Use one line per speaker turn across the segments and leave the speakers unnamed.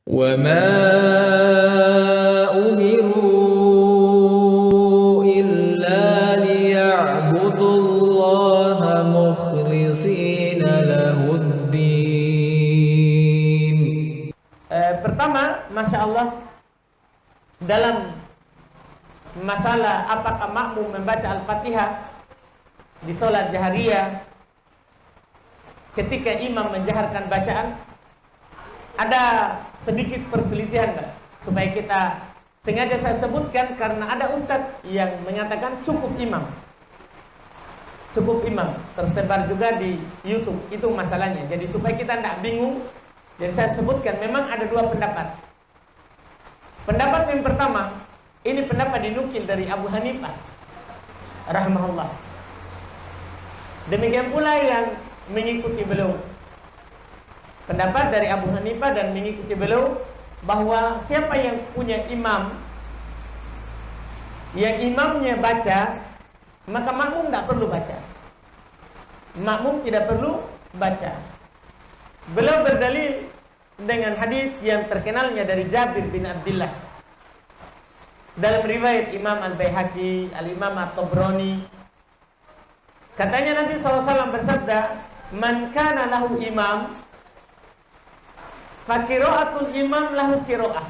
وما أمروا إلا ليعبدوا الله مخلصين له الدين.
Pertama, Masya Allah, dalam masalah apakah makmum membaca Al-Fatihah di sholat jahriyah ketika imam menjaharkan bacaan, ada sedikit perselisihan, supaya kita sengaja saya sebutkan karena ada ustadz yang menyatakan cukup imam tersebar juga di YouTube, itu masalahnya. Jadi supaya kita tidak bingung, jadi saya sebutkan memang ada dua pendapat. Pendapat yang pertama, ini pendapat dinukil dari Abu Hanifah rahimahullah. Demikian pula yang mengikuti beliau, pendapat dari Abu Hanifah dan mengikuti beliau, bahwa siapa yang punya imam, yang imamnya baca, maka makmum tidak perlu baca. Makmum tidak perlu baca. Beliau berdalil dengan hadis yang terkenalnya dari Jabir bin Abdullah dalam riwayat Imam Al-Baihaqi, Al-Imam At-Tabrani. Katanya Nabi SAW bersabda, "Man kana lahu imam, fa qira'atul imam lahu qira'ah."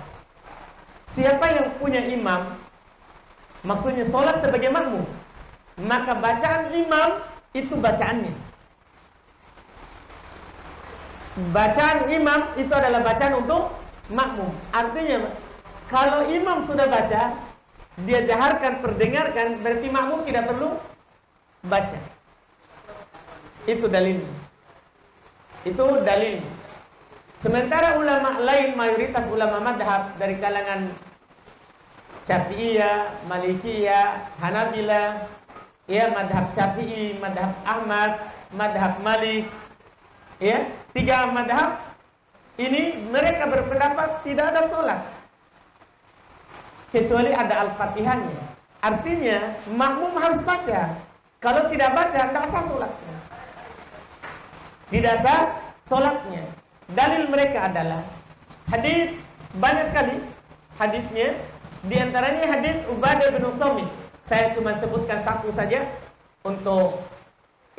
Siapa yang punya imam, maksudnya sholat sebagai makmum, maka bacaan imam itu bacaannya. Bacaan imam itu adalah bacaan untuk makmum. Artinya, kalau imam sudah baca, dia jaharkan, perdengarkan, berarti makmum tidak perlu baca. Itu dalilnya. Itu dalilnya. Sementara ulama lain, mayoritas ulama madhab dari kalangan Syafi'iyah, Malikiyah, Hanabilah, ya, madhab Syafi'i, madhab Ahmad, madhab Malik, ya, tiga madhab ini mereka berpendapat tidak ada sholat kecuali ada Al-Fatihahnya. Artinya makmum harus baca. Kalau tidak baca, tidak sah sholatnya. Tidak sah sholatnya. Dalil mereka adalah hadis, banyak sekali hadisnya. Di antaranya hadis Ubadah bin Samit. Saya cuma sebutkan satu saja untuk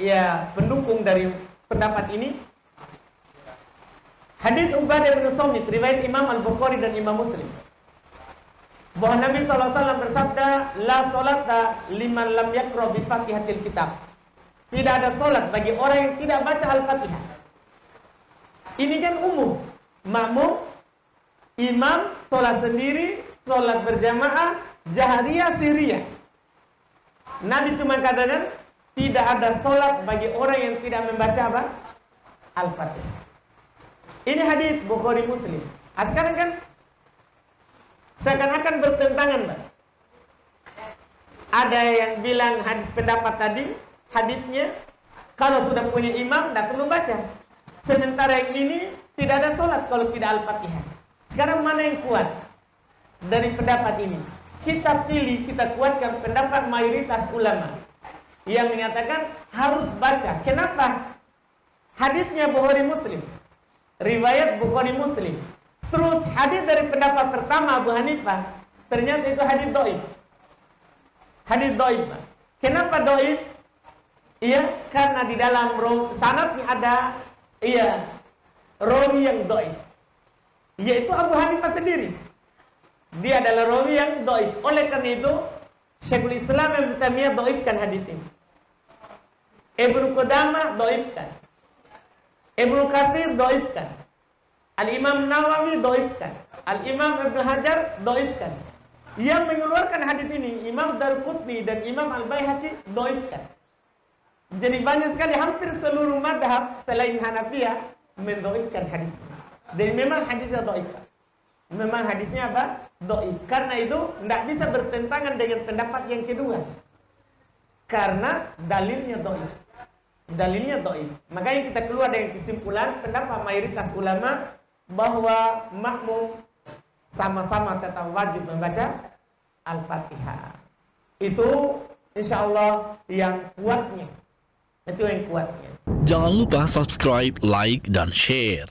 ya pendukung dari pendapat ini. Hadis Ubadah bin Samit riwayat Imam Al-Bukhari dan Imam Muslim, bahwa Nabi SAW bersabda, "La sholata liman lam yaqra bi Fatihatil Kitab." Tidak ada sholat bagi orang yang tidak baca Al-Fatihah. Ini kan umum. Makmum, imam, sholat sendiri, sholat berjamaah, jahriyah, sirriyah. Nabi cuma katakan tidak ada sholat bagi orang yang tidak membaca apa? Al-Fatihah. Ini hadis Bukhari Muslim. Sekarang kan seakan-akan bertentangan, Pak. Ada yang bilang pendapat tadi, hadisnya kalau sudah punya imam tidak perlu baca. Sementara yang ini tidak ada sholat kalau tidak Al-Fatihah. Sekarang mana yang kuat dari pendapat ini? Kita pilih, kita kuatkan pendapat mayoritas ulama yang menyatakan harus baca. Kenapa? Hadisnya Bukhari Muslim, riwayat Bukhari Muslim. Terus hadis dari pendapat pertama Abu Hanifah, ternyata itu hadis dhaif. Hadis dhaif. Kenapa dhaif? Iya, karena di dalam sanadnya ada rawi yang dhaif, yaitu Abu Hanifah sendiri. Dia adalah rawi yang dhaif. Oleh karena itu, Syekhul Islam Ibnu Taimiyah dhaifkan hadis ini. Ibnu Qudamah dhaifkan. Ibnu Katsir dhaifkan. Al-Imam Nawawi dhaifkan. Al-Imam Ibnu Hajar dhaifkan. Yang mengeluarkan hadis ini Imam Darqutni dan Imam Al-Baihaqi dhaifkan. Jadi banyak sekali, hampir seluruh madhab selain Hanafiyah mendhaifkan hadis ini. Jadi memang hadisnya dhaif. Memang hadisnya apa? Dhaif. Karena itu tidak bisa bertentangan dengan pendapat yang kedua. Karena dalilnya dhaif. Dalilnya dhaif. Makanya kita keluar dengan kesimpulan pendapat mayoritas ulama bahwa makmum sama-sama tetap wajib membaca Al-Fatihah. Itu insyaallah yang kuatnya. Itu yang kuatnya.
Jangan lupa subscribe, like, dan share.